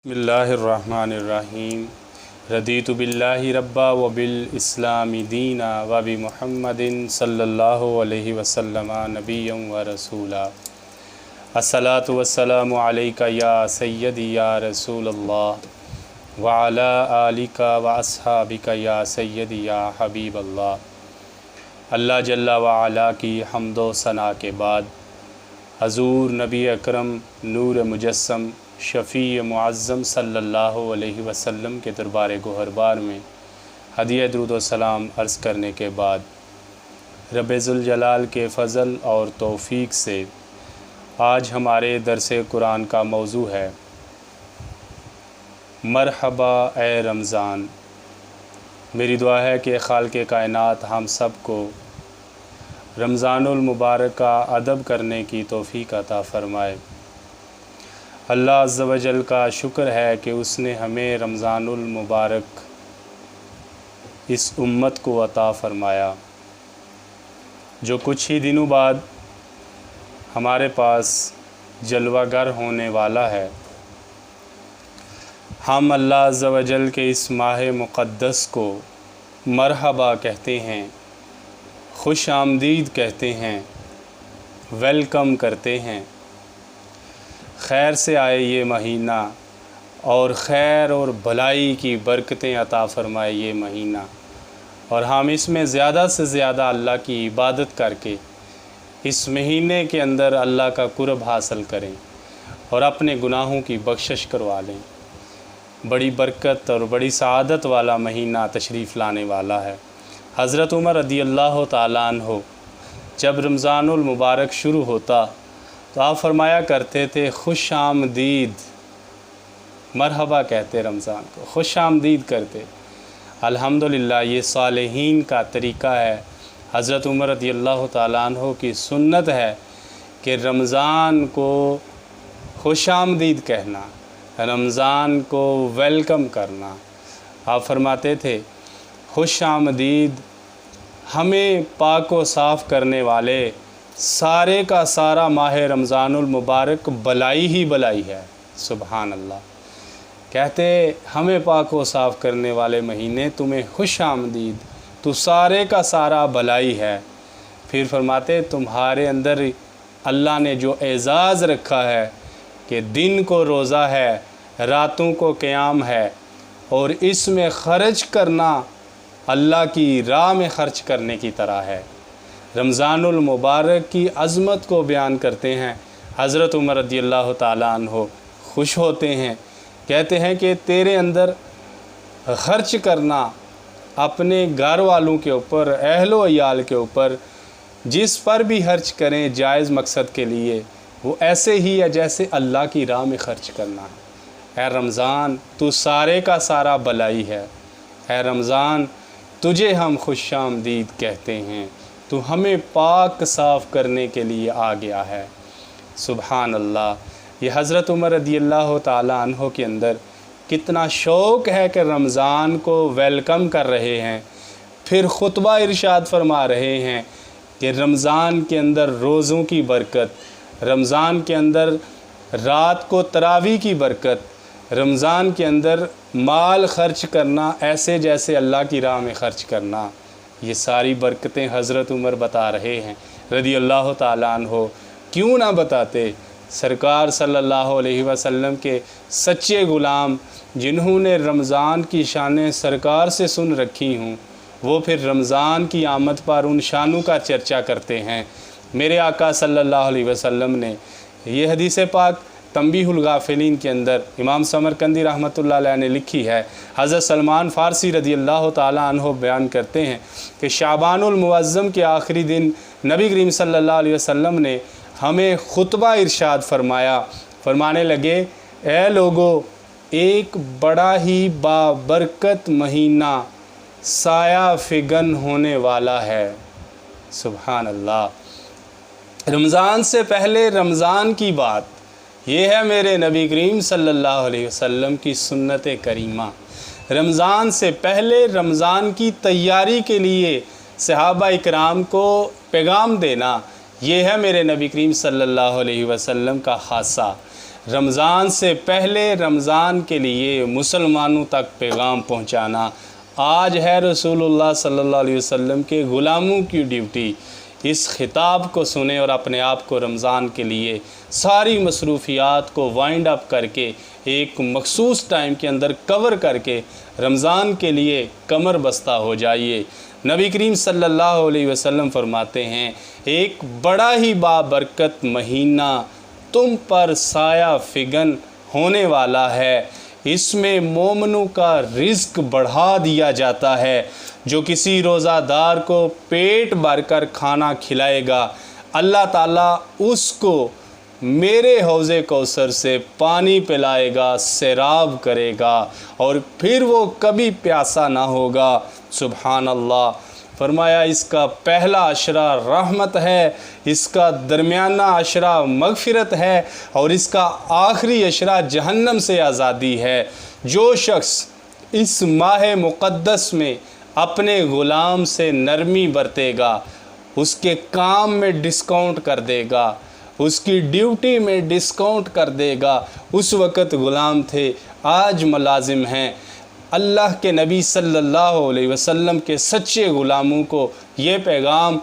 بسم اللہ الرحمن الرحیم رضیت باللہ ربا وبالاسلام دینا وبمحمد صلی اللہ علیہ وسلم نبیا ورسولا الصلاۃ والسلام علیک یا سیدی یا رسول اللہ وعلی آلک واصحابک یا سیدی یا حبیب اللہ۔ اللہ جل وعلا کی حمد و ثنا کے بعد حضور نبی اکرم نور مجسم شفیع معظم صلی اللہ علیہ وسلم کے دربار گوہربار میں ہدیہ درود و سلام عرض کرنے کے بعد رب ذوالجلال کے فضل اور توفیق سے آج ہمارے درس قرآن کا موضوع ہے مرحبا اے رمضان۔ میری دعا ہے کہ خالق کائنات ہم سب کو رمضان المبارک کا ادب کرنے کی توفیق عطا فرمائے۔ اللہ عز و جل کا شکر ہے کہ اس نے ہمیں رمضان المبارک اس امت کو عطا فرمایا جو کچھ ہی دنوں بعد ہمارے پاس جلوہ گر ہونے والا ہے۔ ہم اللہ عز و جل کے اس ماہ مقدس کو مرحبا کہتے ہیں، خوش آمدید کہتے ہیں، ویلکم کرتے ہیں۔ خیر سے آئے یہ مہینہ اور خیر اور بھلائی کی برکتیں عطا فرمائے یہ مہینہ، اور ہم اس میں زیادہ سے زیادہ اللہ کی عبادت کر کے اس مہینے کے اندر اللہ کا قرب حاصل کریں اور اپنے گناہوں کی بخشش کروا لیں۔ بڑی برکت اور بڑی سعادت والا مہینہ تشریف لانے والا ہے۔ حضرت عمر رضی اللہ تعالیٰ عنہ جب رمضان المبارک شروع ہوتا تو آپ فرمایا کرتے تھے خوش آمدید، مرحبا کہتے رمضان کو، خوش آمدید کرتے۔ الحمدللہ یہ صالحین کا طریقہ ہے۔ حضرت عمر رضی اللہ تعالیٰ عنہ کی سنت ہے کہ رمضان کو خوش آمدید کہنا، رمضان کو ویلکم کرنا۔ آپ فرماتے تھے خوش آمدید ہمیں پاک و صاف کرنے والے سارے کا سارا ماہ رمضان المبارک بلائی ہی بلائی ہے۔ سبحان اللہ۔ کہتے ہمیں پاک و صاف کرنے والے مہینے تمہیں خوش آمدید، تو سارے کا سارا بلائی ہے۔ پھر فرماتے تمہارے اندر اللہ نے جو اعزاز رکھا ہے کہ دن کو روزہ ہے، راتوں کو قیام ہے، اور اس میں خرچ کرنا اللہ کی راہ میں خرچ کرنے کی طرح ہے۔ رمضان المبارک کی عظمت کو بیان کرتے ہیں۔ حضرت عمر رضی اللہ تعالیٰ عنہ خوش ہوتے ہیں، کہتے ہیں کہ تیرے اندر خرچ کرنا اپنے گھر والوں کے اوپر، اہل و عیال کے اوپر، جس پر بھی خرچ کریں جائز مقصد کے لیے، وہ ایسے ہی ہے جیسے اللہ کی راہ میں خرچ کرنا ہے۔ اے رمضان تو سارے کا سارا بلائی ہے۔ اے رمضان تجھے ہم خوش آمدید کہتے ہیں، تو ہمیں پاک صاف کرنے کے لیے آ گیا ہے۔ سبحان اللہ۔ یہ حضرت عمر رضی اللہ تعالیٰ عنہ کے اندر کتنا شوق ہے کہ رمضان کو ویلکم کر رہے ہیں۔ پھر خطبہ ارشاد فرما رہے ہیں کہ رمضان کے اندر روزوں کی برکت، رمضان کے اندر رات کو تراویح کی برکت، رمضان کے اندر مال خرچ کرنا ایسے جیسے اللہ کی راہ میں خرچ کرنا، یہ ساری برکتیں حضرت عمر بتا رہے ہیں رضی اللہ تعالیٰ عنہ۔ کیوں نہ بتاتے؟ سرکار صلی اللہ علیہ وسلم کے سچے غلام جنہوں نے رمضان کی شانیں سرکار سے سن رکھی ہوں، وہ پھر رمضان کی آمد پر ان شانوں کا چرچا کرتے ہیں۔ میرے آقا صلی اللہ علیہ وسلم نے یہ حدیث پاک تنبیہ الغافلین کے اندر امام سمرقندی رحمۃ اللہ علیہ نے لکھی ہے۔ حضرت سلمان فارسی رضی اللہ تعالیٰ عنہ بیان کرتے ہیں کہ شعبان المعظم کے آخری دن نبی کریم صلی اللہ علیہ وسلم نے ہمیں خطبہ ارشاد فرمایا، فرمانے لگے اے لوگو، ایک بڑا ہی بابرکت مہینہ سایہ فگن ہونے والا ہے۔ سبحان اللہ۔ رمضان سے پہلے رمضان کی بات، یہ ہے میرے نبی کریم صلی اللہ علیہ وسلم کی سنت کریمہ۔ رمضان سے پہلے رمضان کی تیاری کے لیے صحابہ اکرام کو پیغام دینا، یہ ہے میرے نبی کریم صلی اللہ علیہ وسلم کا خاصہ۔ رمضان سے پہلے رمضان کے لیے مسلمانوں تک پیغام پہنچانا آج ہے رسول اللہ صلی اللہ علیہ وسلم کے غلاموں کی ڈیوٹی۔ اس خطاب کو سنیں اور اپنے آپ کو رمضان کے لیے ساری مصروفیات کو وائنڈ اپ کر کے ایک مخصوص ٹائم کے اندر کور کر کے رمضان کے لیے کمر بستہ ہو جائیے۔ نبی کریم صلی اللہ علیہ وسلم فرماتے ہیں ایک بڑا ہی بابرکت مہینہ تم پر سایہ فگن ہونے والا ہے، اس میں مومنوں کا رزق بڑھا دیا جاتا ہے۔ جو کسی روزہ دار کو پیٹ بھر کر کھانا کھلائے گا اللہ تعالیٰ اس کو میرے حوض کوثر سے پانی پلائے گا، سیراب کرے گا اور پھر وہ کبھی پیاسا نہ ہوگا۔ سبحان اللہ۔ فرمایا اس کا پہلا عشرہ رحمت ہے، اس کا درمیانہ عشرہ مغفرت ہے اور اس کا آخری عشرہ جہنم سے آزادی ہے۔ جو شخص اس ماہ مقدس میں اپنے غلام سے نرمی برتے گا، اس کے کام میں ڈسکاؤنٹ کر دے گا، اس کی ڈیوٹی میں ڈسکاؤنٹ کر دے گا، اس وقت غلام تھے آج ملازم ہیں۔ اللہ کے نبی صلی اللہ علیہ وسلم کے سچے غلاموں کو یہ پیغام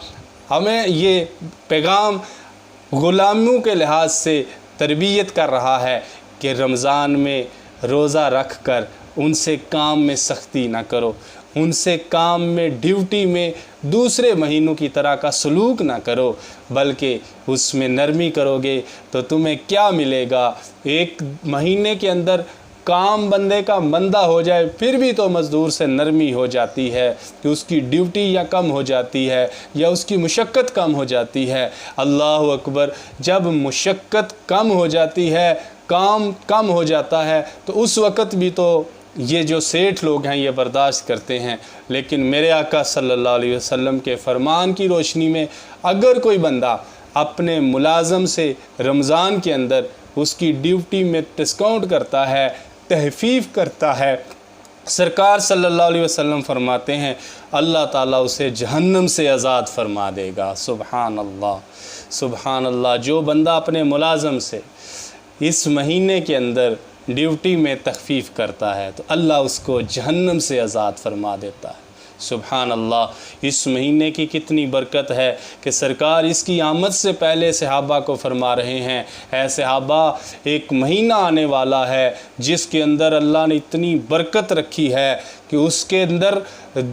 غلاموں کے لحاظ سے تربیت کر رہا ہے کہ رمضان میں روزہ رکھ کر ان سے کام میں سختی نہ کرو، ان سے کام میں ڈیوٹی میں دوسرے مہینوں کی طرح کا سلوک نہ کرو، بلکہ اس میں نرمی کرو گے تو تمہیں کیا ملے گا۔ ایک مہینے کے اندر کام بندے کا مندہ ہو جائے پھر بھی تو مزدور سے نرمی ہو جاتی ہے کہ اس کی ڈیوٹی یا کم ہو جاتی ہے یا اس کی مشقت کم ہو جاتی ہے۔ اللہ اکبر۔ جب مشقت کم ہو جاتی ہے، کام کم ہو جاتا ہے تو اس وقت بھی تو یہ جو سیٹھ لوگ ہیں یہ برداشت کرتے ہیں، لیکن میرے آقا صلی اللہ علیہ وسلم کے فرمان کی روشنی میں اگر کوئی بندہ اپنے ملازم سے رمضان کے اندر اس کی ڈیوٹی میں ڈسکاؤنٹ کرتا ہے، تخفیف کرتا ہے، سرکار صلی اللہ علیہ وسلم فرماتے ہیں اللہ تعالیٰ اسے جہنم سے آزاد فرما دے گا۔ سبحان اللہ، سبحان اللہ۔ جو بندہ اپنے ملازم سے اس مہینے کے اندر ڈیوٹی میں تخفیف کرتا ہے تو اللہ اس کو جہنم سے آزاد فرما دیتا ہے۔ سبحان اللہ۔ اس مہینے کی کتنی برکت ہے کہ سرکار اس کی آمد سے پہلے صحابہ کو فرما رہے ہیں اے صحابہ ایک مہینہ آنے والا ہے جس کے اندر اللہ نے اتنی برکت رکھی ہے کہ اس کے اندر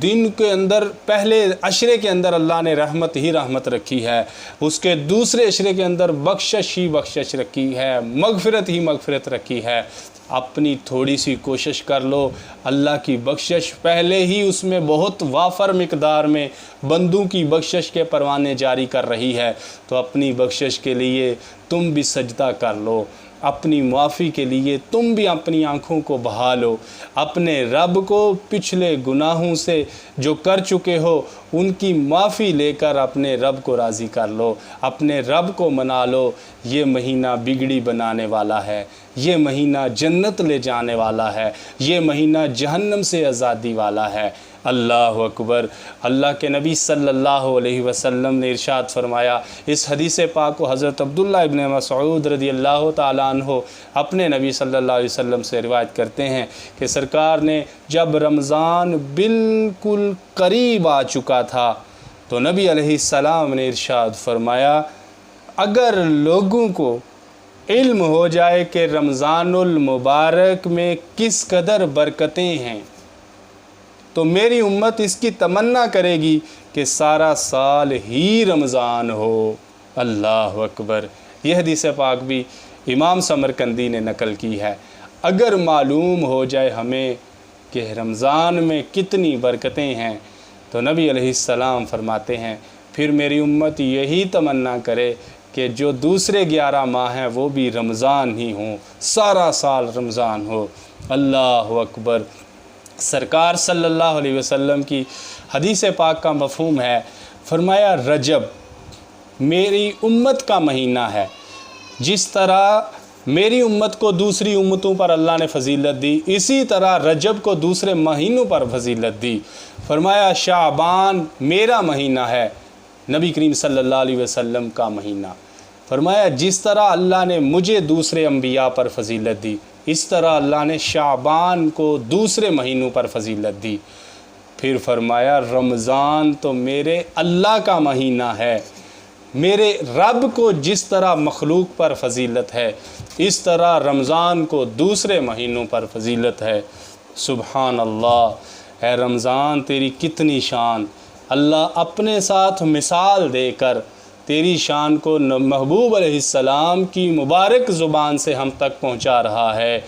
دن کے اندر پہلے عشرے کے اندر اللہ نے رحمت ہی رحمت رکھی ہے، اس کے دوسرے عشرے کے اندر بخشش ہی بخشش رکھی ہے، مغفرت ہی مغفرت رکھی ہے۔ اپنی تھوڑی سی کوشش کر لو، اللہ کی بخشش پہلے ہی اس میں بہت وافر مقدار میں بندوں کی بخشش کے پروانے جاری کر رہی ہے، تو اپنی بخشش کے لیے تم بھی سجدہ کر لو، اپنی معافی کے لیے تم بھی اپنی آنکھوں کو بہا لو، اپنے رب کو پچھلے گناہوں سے جو کر چکے ہو ان کی معافی لے کر اپنے رب کو راضی کر لو، اپنے رب کو منا لو۔ یہ مہینہ بگڑی بنانے والا ہے، یہ مہینہ جنت لے جانے والا ہے، یہ مہینہ جہنم سے آزادی والا ہے۔ اللہ اکبر۔ اللہ کے نبی صلی اللہ علیہ وسلم نے ارشاد فرمایا، اس حدیث پاک کو حضرت عبداللہ ابن مسعود رضی اللہ تعالیٰ عنہ اپنے نبی صلی اللہ علیہ وسلم سے روایت کرتے ہیں کہ سرکار نے جب رمضان بالکل قریب آ چکا تھا تو نبی علیہ السلام نے ارشاد فرمایا اگر لوگوں کو علم ہو جائے کہ رمضان المبارک میں کس قدر برکتیں ہیں تو میری امت اس کی تمنا کرے گی کہ سارا سال ہی رمضان ہو۔ اللہ اکبر۔ یہ حدیث پاک بھی امام سمرقندی نے نقل کی ہے۔ اگر معلوم ہو جائے ہمیں کہ رمضان میں کتنی برکتیں ہیں تو نبی علیہ السلام فرماتے ہیں پھر میری امت یہی تمنا کرے کہ جو دوسرے 11 ماہ ہیں وہ بھی رمضان ہی ہوں، سارا سال رمضان ہو۔ اللہ اکبر۔ سرکار صلی اللہ علیہ وسلم کی حدیث پاک کا مفہوم ہے، فرمایا رجب میری امت کا مہینہ ہے، جس طرح میری امت کو دوسری امتوں پر اللہ نے فضیلت دی اسی طرح رجب کو دوسرے مہینوں پر فضیلت دی۔ فرمایا شعبان میرا مہینہ ہے، نبی کریم صلی اللہ علیہ وسلم کا مہینہ، فرمایا جس طرح اللہ نے مجھے دوسرے انبیاء پر فضیلت دی، اس طرح اللہ نے شعبان کو دوسرے مہینوں پر فضیلت دی۔ پھر فرمایا رمضان تو میرے اللہ کا مہینہ ہے، میرے رب کو جس طرح مخلوق پر فضیلت ہے اس طرح رمضان کو دوسرے مہینوں پر فضیلت ہے۔ سبحان اللہ، اے رمضان تیری کتنی شان! اللہ اپنے ساتھ مثال دے کر تیری شان کو محبوب علیہ السلام کی مبارک زبان سے ہم تک پہنچا رہا ہے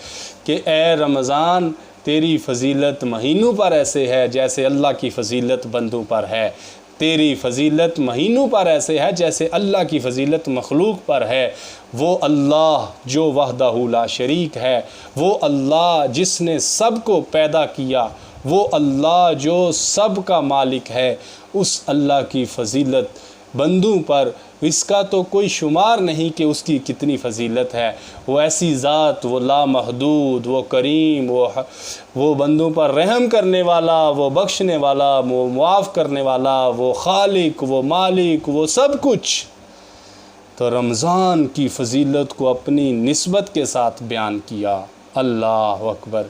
کہ اے رمضان تیری فضیلت مہینوں پر ایسے ہے جیسے اللہ کی فضیلت بندوں پر ہے، تیری فضیلت مہینوں پر ایسے ہے جیسے اللہ کی فضیلت مخلوق پر ہے۔ وہ اللہ جو وحدہ لا شریک ہے، وہ اللہ جس نے سب کو پیدا کیا، وہ اللہ جو سب کا مالک ہے، اس اللہ کی فضیلت بندوں پر اس کا تو کوئی شمار نہیں کہ اس کی کتنی فضیلت ہے۔ وہ ایسی ذات، وہ لامحدود، وہ کریم، وہ بندوں پر رحم کرنے والا، وہ بخشنے والا، وہ معاف کرنے والا، وہ خالق، وہ مالک، وہ سب کچھ۔ تو رمضان کی فضیلت کو اپنی نسبت کے ساتھ بیان کیا۔ اللہ اکبر!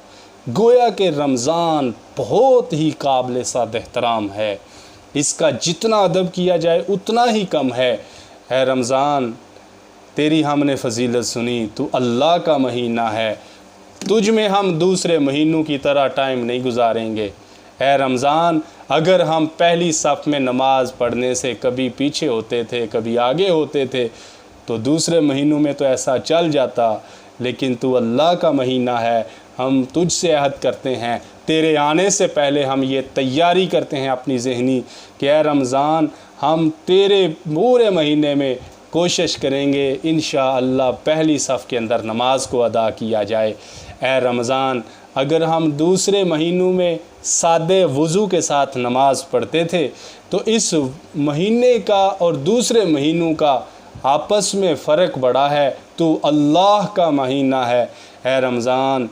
گویا کہ رمضان بہت ہی قابل صد احترام ہے، اس کا جتنا ادب کیا جائے اتنا ہی کم ہے۔ اے رمضان تیری ہم نے فضیلت سنی، تو اللہ کا مہینہ ہے، تجھ میں ہم دوسرے مہینوں کی طرح ٹائم نہیں گزاریں گے۔ اے رمضان اگر ہم پہلی صف میں نماز پڑھنے سے کبھی پیچھے ہوتے تھے کبھی آگے ہوتے تھے تو دوسرے مہینوں میں تو ایسا چل جاتا، لیکن تو اللہ کا مہینہ ہے، ہم تجھ سے عہد کرتے ہیں، تیرے آنے سے پہلے ہم یہ تیاری کرتے ہیں اپنی ذہنی کہ اے رمضان ہم تیرے پورے مہینے میں کوشش کریں گے انشاءاللہ پہلی صف کے اندر نماز کو ادا کیا جائے۔ اے رمضان اگر ہم دوسرے مہینوں میں سادے وضو کے ساتھ نماز پڑھتے تھے تو اس مہینے کا اور دوسرے مہینوں کا آپس میں فرق بڑا ہے، تو اللہ کا مہینہ ہے۔ اے رمضان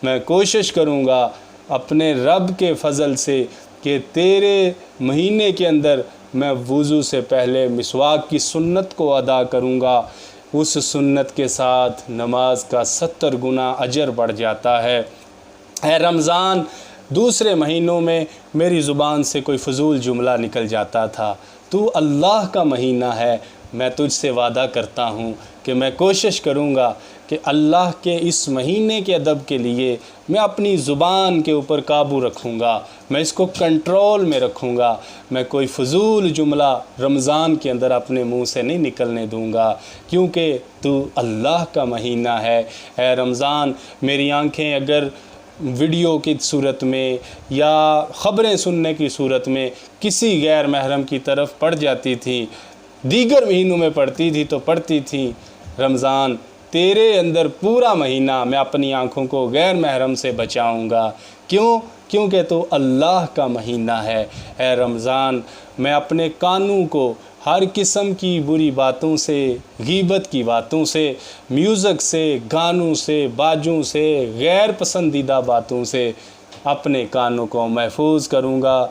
میں کوشش کروں گا اپنے رب کے فضل سے کہ تیرے مہینے کے اندر میں وضو سے پہلے مسواک کی سنت کو ادا کروں گا، اس سنت کے ساتھ نماز کا 70 گنا اجر بڑھ جاتا ہے۔ اے رمضان دوسرے مہینوں میں میری زبان سے کوئی فضول جملہ نکل جاتا تھا، تو اللہ کا مہینہ ہے، میں تجھ سے وعدہ کرتا ہوں کہ میں کوشش کروں گا کہ اللہ کے اس مہینے کے ادب کے لیے میں اپنی زبان کے اوپر قابو رکھوں گا، میں اس کو کنٹرول میں رکھوں گا، میں کوئی فضول جملہ رمضان کے اندر اپنے منہ سے نہیں نکلنے دوں گا، کیونکہ تو اللہ کا مہینہ ہے۔ اے رمضان میری آنکھیں اگر ویڈیو کی صورت میں یا خبریں سننے کی صورت میں کسی غیر محرم کی طرف پڑ جاتی تھیں، دیگر مہینوں میں پڑتی تھی تو پڑتی تھیں، رمضان تیرے اندر پورا مہینہ میں اپنی آنکھوں کو غیر محرم سے بچاؤں گا۔ کیونکہ تو اللہ کا مہینہ ہے۔ اے رمضان میں اپنے کانوں کو ہر قسم کی بری باتوں سے، غیبت کی باتوں سے، میوزک سے، گانوں سے، باجوں سے، غیر پسندیدہ باتوں سے اپنے کانوں کو محفوظ کروں گا۔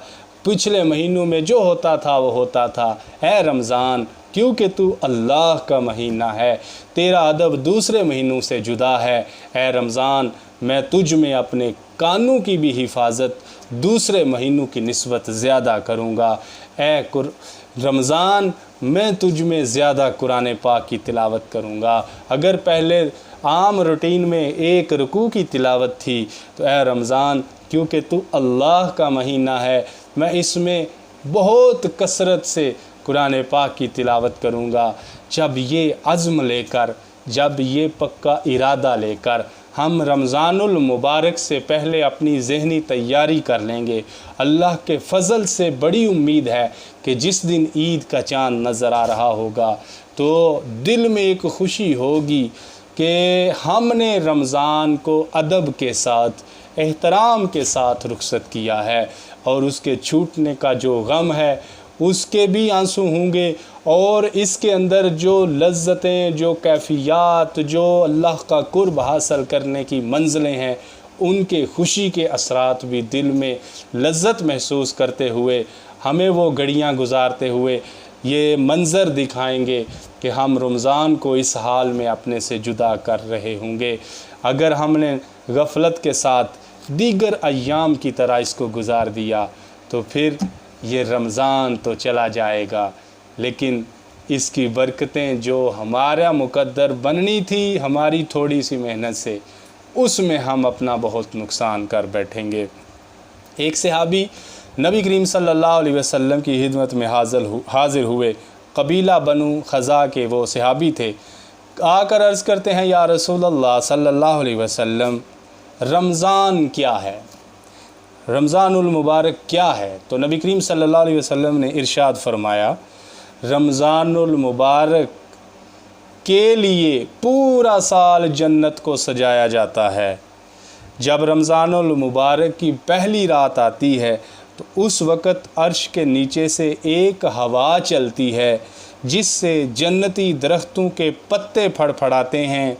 پچھلے مہینوں میں جو ہوتا تھا وہ ہوتا تھا۔ اے رمضان کیونکہ تو اللہ کا مہینہ ہے، تیرا ادب دوسرے مہینوں سے جدا ہے۔ اے رمضان میں تجھ میں اپنے کانوں کی بھی حفاظت دوسرے مہینوں کی نسبت زیادہ کروں گا۔ اے رمضان میں تجھ میں زیادہ قرآن پاک کی تلاوت کروں گا۔ اگر پہلے عام روٹین میں ایک رکوع کی تلاوت تھی تو اے رمضان کیونکہ تو اللہ کا مہینہ ہے، میں اس میں بہت کثرت سے قرآن پاک کی تلاوت کروں گا۔ جب یہ عزم لے کر، جب یہ پکا ارادہ لے کر ہم رمضان المبارک سے پہلے اپنی ذہنی تیاری کر لیں گے، اللہ کے فضل سے بڑی امید ہے کہ جس دن عید کا چاند نظر آ رہا ہوگا تو دل میں ایک خوشی ہوگی کہ ہم نے رمضان کو ادب کے ساتھ، احترام کے ساتھ رخصت کیا ہے، اور اس کے چھوٹنے کا جو غم ہے اس کے بھی آنسو ہوں گے، اور اس کے اندر جو لذتیں، جو کیفیات، جو اللہ کا قرب حاصل کرنے کی منزلیں ہیں، ان کے خوشی کے اثرات بھی دل میں لذت محسوس کرتے ہوئے ہمیں وہ گھڑیاں گزارتے ہوئے یہ منظر دکھائیں گے کہ ہم رمضان کو اس حال میں اپنے سے جدا کر رہے ہوں گے۔ اگر ہم نے غفلت کے ساتھ دیگر ایام کی طرح اس کو گزار دیا تو پھر یہ رمضان تو چلا جائے گا، لیکن اس کی برکتیں جو ہمارا مقدر بننی تھی ہماری تھوڑی سی محنت سے، اس میں ہم اپنا بہت نقصان کر بیٹھیں گے۔ ایک صحابی نبی کریم صلی اللہ علیہ وسلم کی خدمت میں حاضر ہوئے، قبیلہ بنو خزاع کے وہ صحابی تھے۔ آ کر عرض کرتے ہیں یا رسول اللہ صلی اللہ علیہ وسلم، رمضان کیا ہے؟ رمضان المبارک کیا ہے؟ تو نبی کریم صلی اللہ علیہ وسلم نے ارشاد فرمایا، رمضان المبارک کے لیے پورا سال جنت کو سجایا جاتا ہے۔ جب رمضان المبارک کی پہلی رات آتی ہے تو اس وقت عرش کے نیچے سے ایک ہوا چلتی ہے جس سے جنتی درختوں کے پتے پھڑ پھڑاتے ہیں۔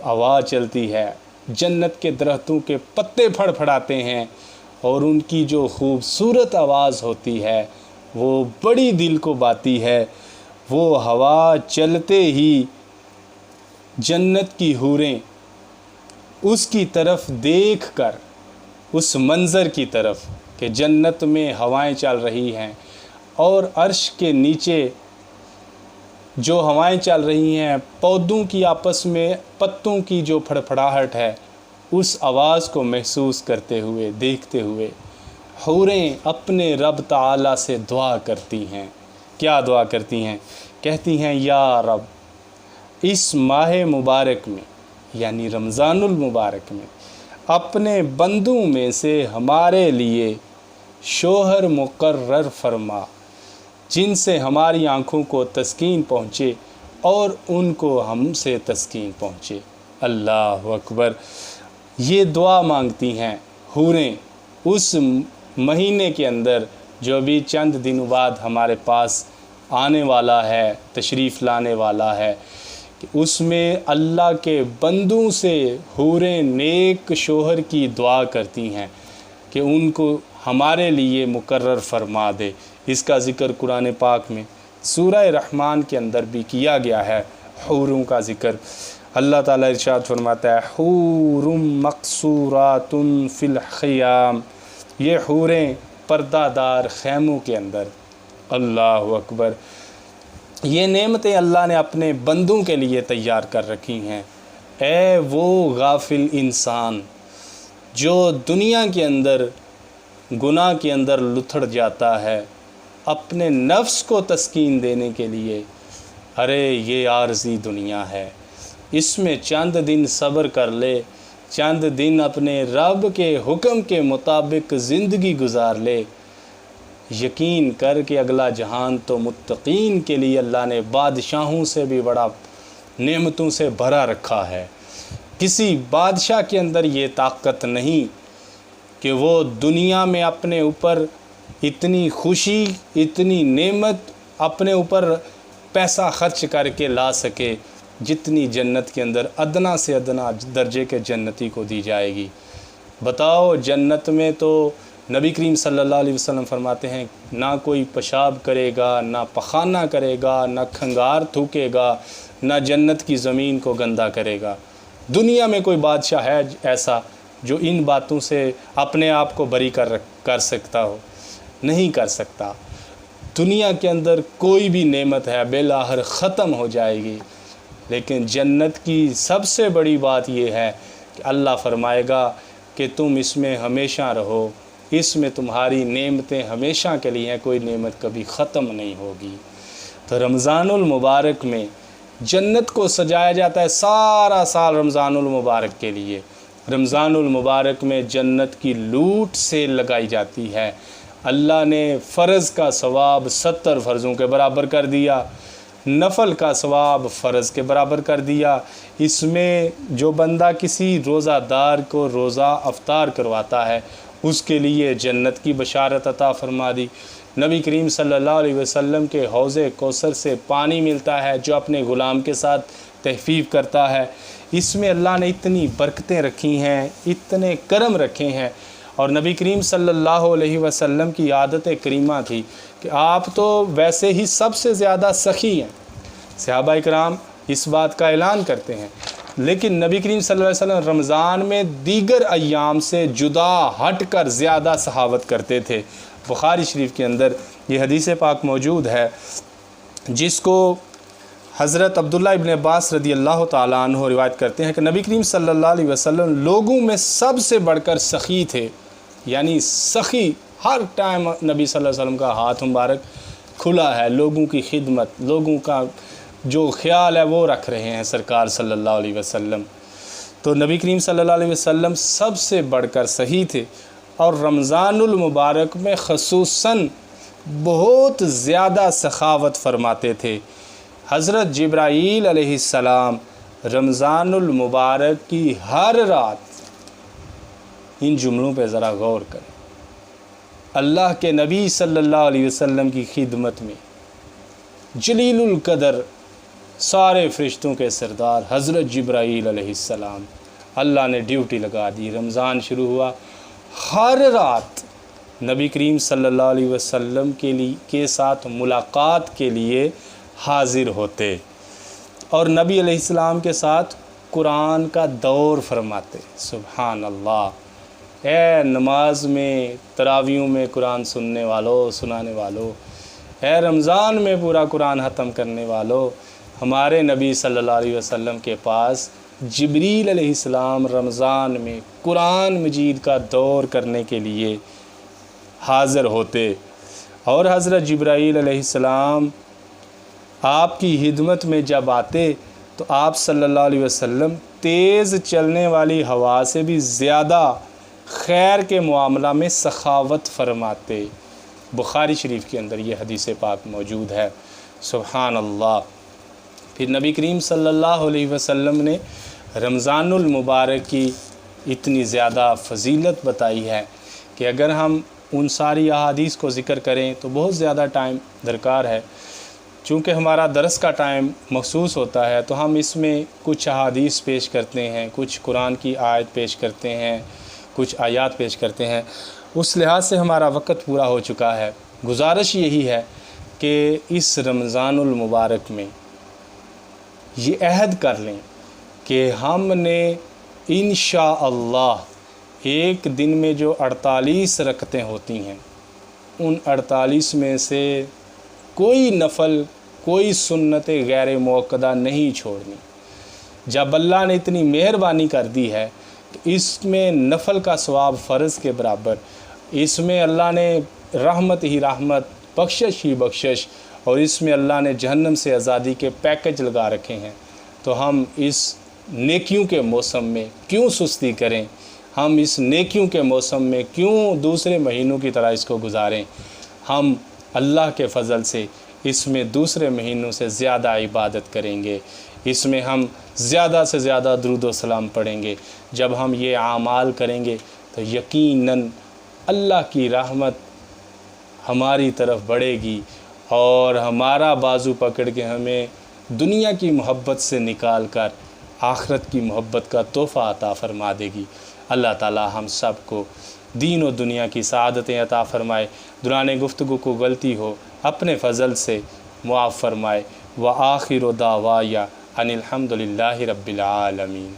ہوا چلتی ہے، جنت کے درختوں کے پتے پھڑ پھڑاتے ہیں، اور ان کی جو خوبصورت آواز ہوتی ہے وہ بڑی دل کو باتی ہے۔ وہ ہوا چلتے ہی جنت کی حوریں اس کی طرف دیکھ کر، اس منظر کی طرف کہ جنت میں ہوائیں چل رہی ہیں اور عرش کے نیچے جو ہوائیں چل رہی ہیں، پودوں کی آپس میں پتوں کی جو پھڑپھڑاہٹ ہے، اس آواز کو محسوس کرتے ہوئے، دیکھتے ہوئے حوریں اپنے رب تعالیٰ سے دعا کرتی ہیں۔ کیا دعا کرتی ہیں؟ کہتی ہیں یا رب، اس ماہ مبارک میں یعنی رمضان المبارک میں اپنے بندوں میں سے ہمارے لیے شوہر مقرر فرما، جن سے ہماری آنکھوں کو تسکین پہنچے اور ان کو ہم سے تسکین پہنچے۔ اللہ اکبر! یہ دعا مانگتی ہیں حوریں اس مہینے کے اندر جو بھی چند دنوں بعد ہمارے پاس آنے والا ہے، تشریف لانے والا ہے، کہ اس میں اللہ کے بندوں سے حوریں نیک شوہر کی دعا کرتی ہیں کہ ان کو ہمارے لیے مقرر فرما دے۔ اس کا ذکر قرآن پاک میں سورہ رحمان کے اندر بھی کیا گیا ہے، حوروں کا ذکر۔ اللہ تعالیٰ ارشاد فرماتا ہے حور مقصورات فی الخیام، یہ حوریں پردہ دار خیموں کے اندر۔ اللہ اکبر! یہ نعمتیں اللہ نے اپنے بندوں کے لیے تیار کر رکھی ہیں۔ اے وہ غافل انسان جو دنیا کے اندر گناہ کے اندر لتھڑ جاتا ہے، اپنے نفس کو تسکین دینے کے لیے، ارے یہ عارضی دنیا ہے، اس میں چند دن صبر کر لے، چند دن اپنے رب کے حکم کے مطابق زندگی گزار لے، یقین کر کے اگلا جہان تو متقین کے لیے اللہ نے بادشاہوں سے بھی بڑا نعمتوں سے بھرا رکھا ہے۔ کسی بادشاہ کے اندر یہ طاقت نہیں کہ وہ دنیا میں اپنے اوپر اتنی خوشی، اتنی نعمت اپنے اوپر پیسہ خرچ کر کے لا سکے جتنی جنت کے اندر ادنا سے ادنا درجے کے جنتی کو دی جائے گی۔ بتاؤ، جنت میں تو نبی کریم صلی اللہ علیہ وسلم فرماتے ہیں نہ کوئی پیشاب کرے گا، نہ پخانہ کرے گا، نہ کھنگار تھوکے گا، نہ جنت کی زمین کو گندا کرے گا۔ دنیا میں کوئی بادشاہ ہے ایسا جو ان باتوں سے اپنے آپ کو بری کر سکتا ہو؟ نہیں کر سکتا۔ دنیا کے اندر کوئی بھی نعمت ہے بالآخر ختم ہو جائے گی، لیکن جنت کی سب سے بڑی بات یہ ہے کہ اللہ فرمائے گا کہ تم اس میں ہمیشہ رہو، اس میں تمہاری نعمتیں ہمیشہ کے لیے ہیں، کوئی نعمت کبھی ختم نہیں ہوگی۔ تو رمضان المبارک میں جنت کو سجایا جاتا ہے سارا سال رمضان المبارک کے لیے۔ رمضان المبارک میں جنت کی لوٹ سیل لگائی جاتی ہے۔ اللہ نے فرض کا ثواب 70 فرضوں کے برابر کر دیا، نفل کا ثواب فرض کے برابر کر دیا۔ اس میں جو بندہ کسی روزہ دار کو روزہ افطار کرواتا ہے اس کے لیے جنت کی بشارت عطا فرما دی۔ نبی کریم صلی اللہ علیہ وسلم کے حوض کوثر سے پانی ملتا ہے جو اپنے غلام کے ساتھ تحفیظ کرتا ہے۔ اس میں اللہ نے اتنی برکتیں رکھی ہیں، اتنے کرم رکھے ہیں، اور نبی کریم صلی اللہ علیہ وسلم کی عادت کریمہ تھی کہ آپ تو ویسے ہی سب سے زیادہ سخی ہیں، صحابہ اکرام اس بات کا اعلان کرتے ہیں، لیکن نبی کریم صلی اللہ علیہ وسلم رمضان میں دیگر ایام سے جدا ہٹ کر زیادہ سخاوت کرتے تھے۔ بخاری شریف کے اندر یہ حدیث پاک موجود ہے جس کو حضرت عبداللہ ابن عباس رضی اللہ تعالیٰ عنہ روایت کرتے ہیں کہ نبی کریم صلی اللہ علیہ وسلم لوگوں میں سب سے بڑھ کر سخی تھے، یعنی سخی، ہر ٹائم نبی صلی اللہ علیہ وسلم کا ہاتھ مبارک کھلا ہے، لوگوں کی خدمت، لوگوں کا جو خیال ہے وہ رکھ رہے ہیں سرکار صلی اللہ علیہ وسلم۔ تو نبی کریم صلی اللہ علیہ وسلم سب سے بڑھ کر سخی تھے، اور رمضان المبارک میں خصوصاً بہت زیادہ سخاوت فرماتے تھے۔ حضرت جبرائیل علیہ السلام رمضان المبارک کی ہر رات، ان جملوں پہ ذرا غور کریں، اللہ کے نبی صلی اللہ علیہ وسلم کی خدمت میں جلیل القدر سارے فرشتوں کے سردار حضرت جبرائیل علیہ السلام، اللہ نے ڈیوٹی لگا دی، رمضان شروع ہوا، ہر رات نبی کریم صلی اللہ علیہ وسلم کے ساتھ ملاقات کے لیے حاضر ہوتے، اور نبی علیہ السلام کے ساتھ قرآن کا دور فرماتے۔ سبحان اللہ! اے نماز میں، تراویحوں میں قرآن سننے والو، سنانے والو، اے رمضان میں پورا قرآن ختم کرنے والو، ہمارے نبی صلی اللہ علیہ وسلم کے پاس جبریل علیہ السلام رمضان میں قرآن مجید کا دور کرنے کے لیے حاضر ہوتے، اور حضرت جبرائیل علیہ السلام آپ کی خدمت میں جب آتے تو آپ صلی اللہ علیہ وسلم تیز چلنے والی ہوا سے بھی زیادہ خیر کے معاملہ میں سخاوت فرماتے۔ بخاری شریف کے اندر یہ حدیث پاک موجود ہے۔ سبحان اللہ! پھر نبی کریم صلی اللہ علیہ وسلم نے رمضان المبارک کی اتنی زیادہ فضیلت بتائی ہے کہ اگر ہم ان ساری احادیث کو ذکر کریں تو بہت زیادہ ٹائم درکار ہے۔ چونکہ ہمارا درس کا ٹائم مخصوص ہوتا ہے تو ہم اس میں کچھ احادیث پیش کرتے ہیں، کچھ قرآن کی آیت پیش کرتے ہیں، کچھ آیات پیش کرتے ہیں، اس لحاظ سے ہمارا وقت پورا ہو چکا ہے۔ گزارش یہی ہے کہ اس رمضان المبارک میں یہ عہد کر لیں کہ ہم نے انشاءاللہ ایک دن میں جو 48 رکعتیں ہوتی ہیں، ان 48 میں سے کوئی نفل، کوئی سنت غیر موقدہ نہیں چھوڑنی۔ جب اللہ نے اتنی مہربانی کر دی ہے کہ اس میں نفل کا ثواب فرض کے برابر، اس میں اللہ نے رحمت ہی رحمت، بخشش ہی بخشش، اور اس میں اللہ نے جہنم سے آزادی کے پیکج لگا رکھے ہیں، تو ہم اس نیکیوں کے موسم میں کیوں سستی کریں؟ ہم اس نیکیوں کے موسم میں کیوں دوسرے مہینوں کی طرح اس کو گزاریں؟ ہم اللہ کے فضل سے اس میں دوسرے مہینوں سے زیادہ عبادت کریں گے، اس میں ہم زیادہ سے زیادہ درود و سلام پڑھیں گے۔ جب ہم یہ اعمال کریں گے تو یقیناً اللہ کی رحمت ہماری طرف بڑھے گی، اور ہمارا بازو پکڑ کے ہمیں دنیا کی محبت سے نکال کر آخرت کی محبت کا تحفہ عطا فرما دے گی۔ اللہ تعالی ہم سب کو دین و دنیا کی سعادتیں عطا فرمائے، دوران گفتگو کو غلطی ہو اپنے فضل سے معاف فرمائے۔ وآخر دعوایا ان الحمد للہ رب العالمین۔